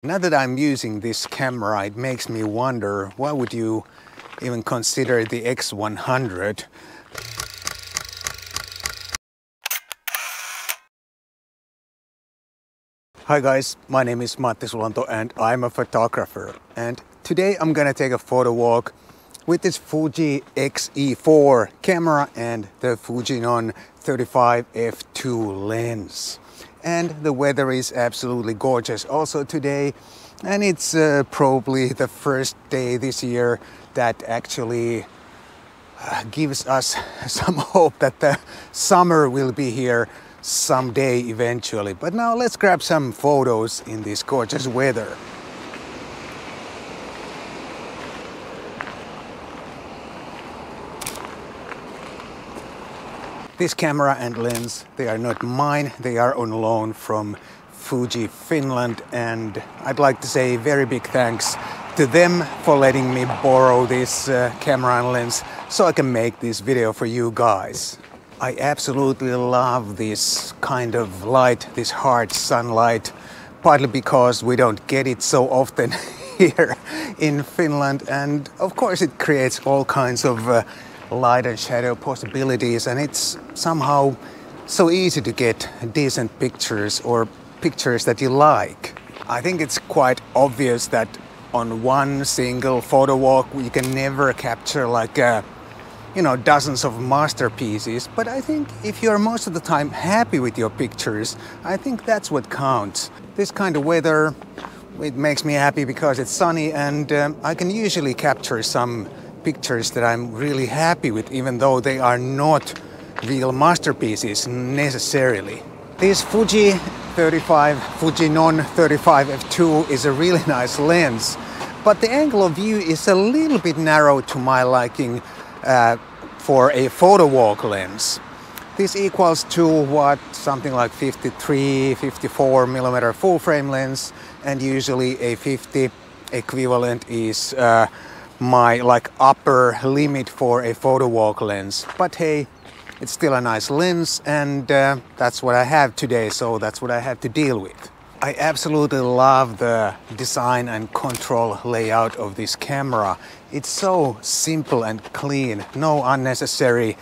Now that I'm using this camera, it makes me wonder, why would you even consider the X100? Hi guys, my name is Matti Sulanto and I'm a photographer. And today I'm gonna take a photo walk with this Fuji X-E4 camera and the Fuji 35 f2 lens. And the weather is absolutely gorgeous also today, and it's probably the first day this year that actually gives us some hope that the summer will be here someday eventually. But now let's grab some photos in this gorgeous weather. This camera and lens, they are not mine, they are on loan from Helsinki Finland, and I'd like to say very big thanks to them for letting me borrow this camera and lens so I can make this video for you guys. I absolutely love this kind of light, this hard sunlight, partly because we don't get it so often here in Finland, and of course it creates all kinds of light and shadow possibilities, and it's somehow so easy to get decent pictures or pictures that you like. I think it's quite obvious that on one single photo walk you can never capture like dozens of masterpieces, but I think if you're most of the time happy with your pictures, I think that's what counts. This kind of weather, it makes me happy because it's sunny, and I can usually capture some pictures that I'm really happy with, even though they are not real masterpieces necessarily. This Fuji 35 f2 is a really nice lens, but the angle of view is a little bit narrow to my liking for a photo walk lens. This equals to what, something like 54 millimeter full frame lens, and usually a 50 equivalent is my upper limit for a photo walk lens. But hey, it's still a nice lens, and that's what I have today, so that's what I have to deal with. I absolutely love the design and control layout of this camera. It's so simple and clean, no unnecessary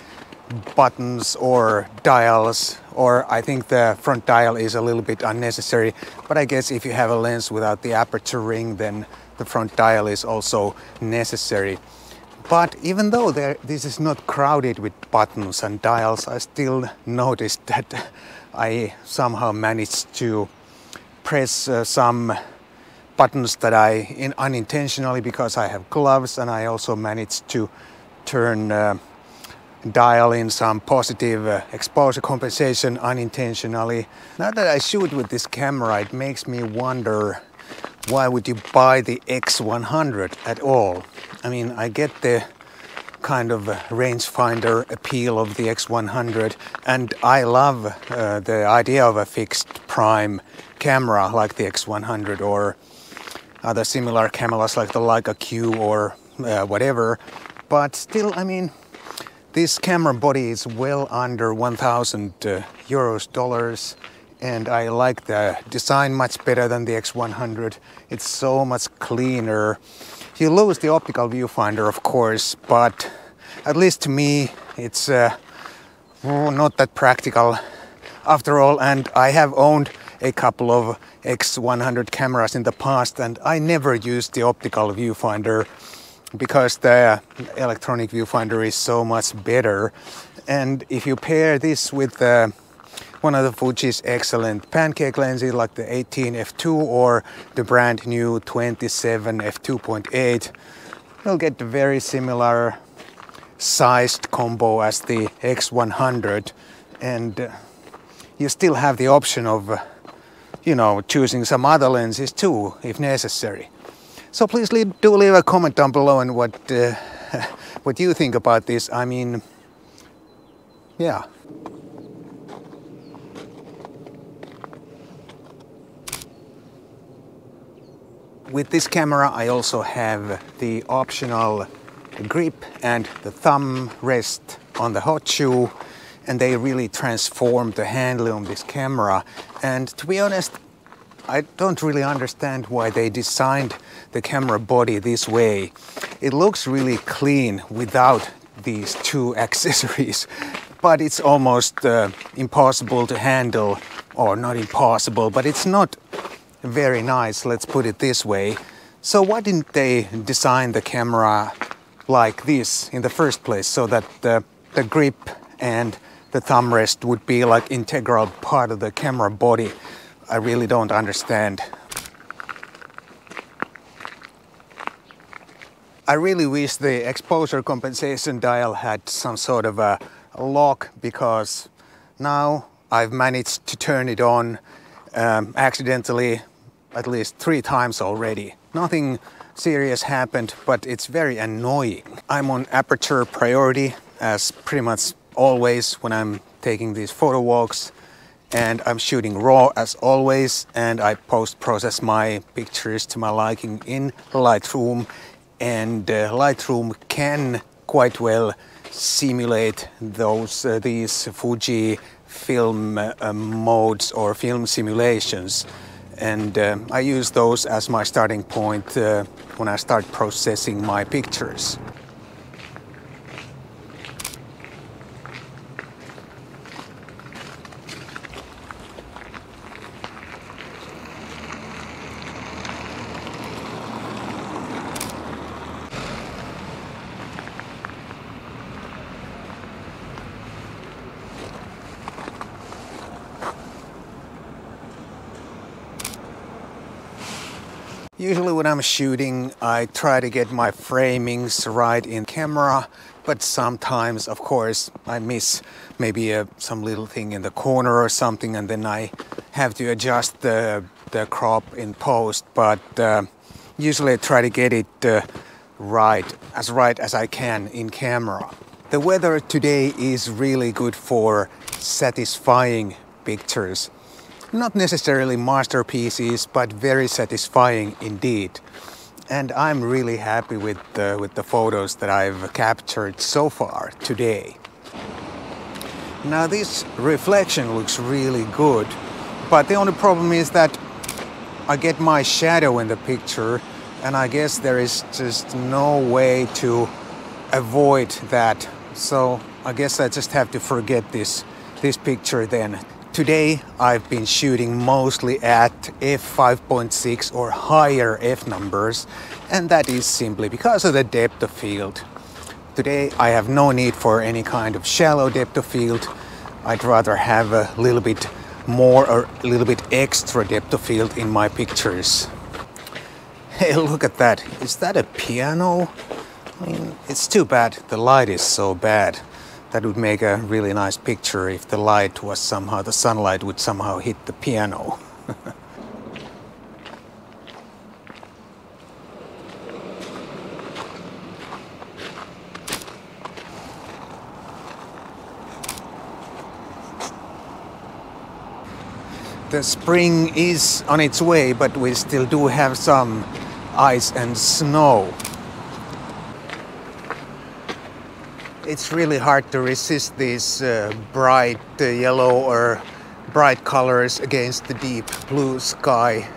buttons or dials, or I think the front dial is a little bit unnecessary, but I guess if you have a lens without the aperture ring, then the front dial is also necessary. But even though this is not crowded with buttons and dials, I still noticed that I somehow managed to press some buttons that I unintentionally, because I have gloves, and I also managed to turn dial in some positive exposure compensation unintentionally. Now that I shoot with this camera, it makes me wonder, why would you buy the X100 at all? I mean, I get the kind of rangefinder appeal of the X100, and I love the idea of a fixed prime camera like the X100 or other similar cameras like the Leica Q or whatever. But still, I mean, this camera body is well under 1,000 dollars, and I like the design much better than the X100. It's so much cleaner. You lose the optical viewfinder, of course, but at least to me it's not that practical after all. And I have owned a couple of X100 cameras in the past, and I never used the optical viewfinder because the electronic viewfinder is so much better. And if you pair this with one of the Fuji's excellent pancake lenses like the 18 f2 or the brand new 27 f2.8, you'll get a very similar sized combo as the X100, and you still have the option of choosing some other lenses too if necessary. So please do leave a comment down below and what you think about this. I mean, yeah. With this camera I also have the optional grip and the thumb rest on the hot shoe, and they really transformed the handling of this camera. And to be honest, I don't really understand why they designed the camera body this way. It looks really clean without these two accessories, but it's almost impossible to handle, or not impossible, but it's not very nice, let's put it this way. So why didn't they design the camera like this in the first place, so that the grip and the thumb rest would be like integral part of the camera body? I really don't understand. I really wish the exposure compensation dial had some sort of a lock, because now I've managed to turn it on accidentally at least 3 times already. Nothing serious happened, but it's very annoying. I'm on aperture priority as pretty much always when I'm taking these photo walks, and I'm shooting raw as always, and I post-process my pictures to my liking in Lightroom, and Lightroom can quite well simulate these Fuji film modes or film simulations, and I use those as my starting point when I start processing my pictures. Usually when I'm shooting, I try to get my framings right in camera, but sometimes, of course, I miss maybe some little thing in the corner or something, and then I have to adjust the crop in post, but usually I try to get it right as I can in camera. The weather today is really good for satisfying pictures. Not necessarily masterpieces, but very satisfying indeed. And I'm really happy with the photos that I've captured so far today. Now this reflection looks really good, but the only problem is that I get my shadow in the picture, and I guess there is just no way to avoid that. So I guess I just have to forget this picture then. Today I've been shooting mostly at f5.6 or higher f numbers, and that is simply because of the depth of field. Today I have no need for any kind of shallow depth of field. I'd rather have a little bit more or a little bit extra depth of field in my pictures. Hey, look at that. Is that a piano? I mean, it's too bad the light is so bad. That would make a really nice picture if the light was somehow, the sunlight would somehow hit the piano. The spring is on its way, but we still do have some ice and snow. It's really hard to resist these bright yellow or bright colors against the deep blue sky.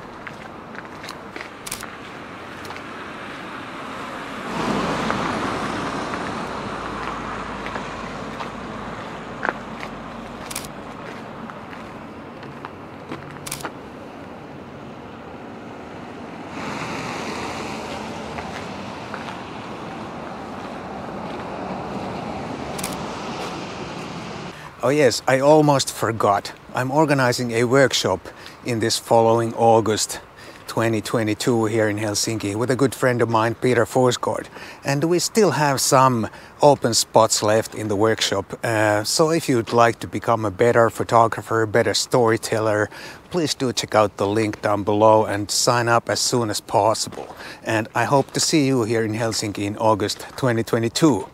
Oh yes, I almost forgot. I'm organizing a workshop in this following August 2022 here in Helsinki with a good friend of mine, Peter Forsgaard. And we still have some open spots left in the workshop. So if you'd like to become a better photographer, better storyteller, please do check out the link down below and sign up as soon as possible. And I hope to see you here in Helsinki in August 2022.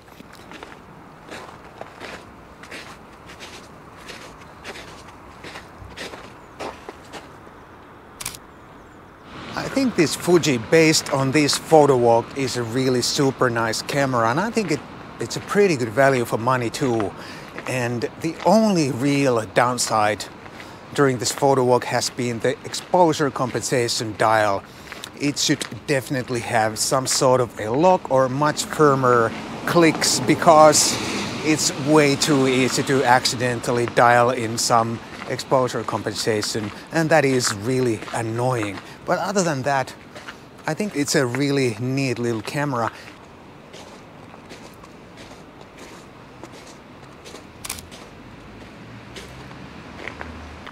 I think this Fuji, based on this Photowalk, is a really super nice camera, and I think it's a pretty good value for money too. And the only real downside during this photo walk has been the exposure compensation dial. It should definitely have some sort of a lock or much firmer clicks, because it's way too easy to accidentally dial in some exposure compensation, and that is really annoying. But other than that, I think it's a really neat little camera.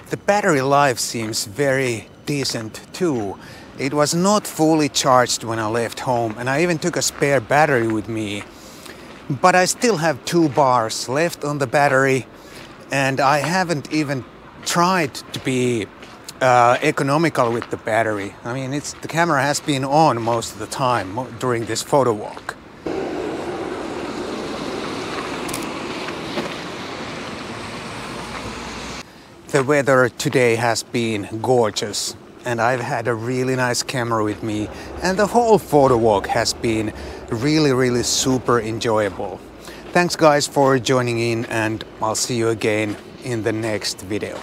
The battery life seems very decent too. It was not fully charged when I left home, and I even took a spare battery with me. But I still have 2 bars left on the battery, and I haven't even tried to be economical with the battery. I mean, the camera has been on most of the time during this photo walk. The weather today has been gorgeous, and I've had a really nice camera with me, and the whole photo walk has been really super enjoyable. Thanks guys for joining in, and I'll see you again in the next video.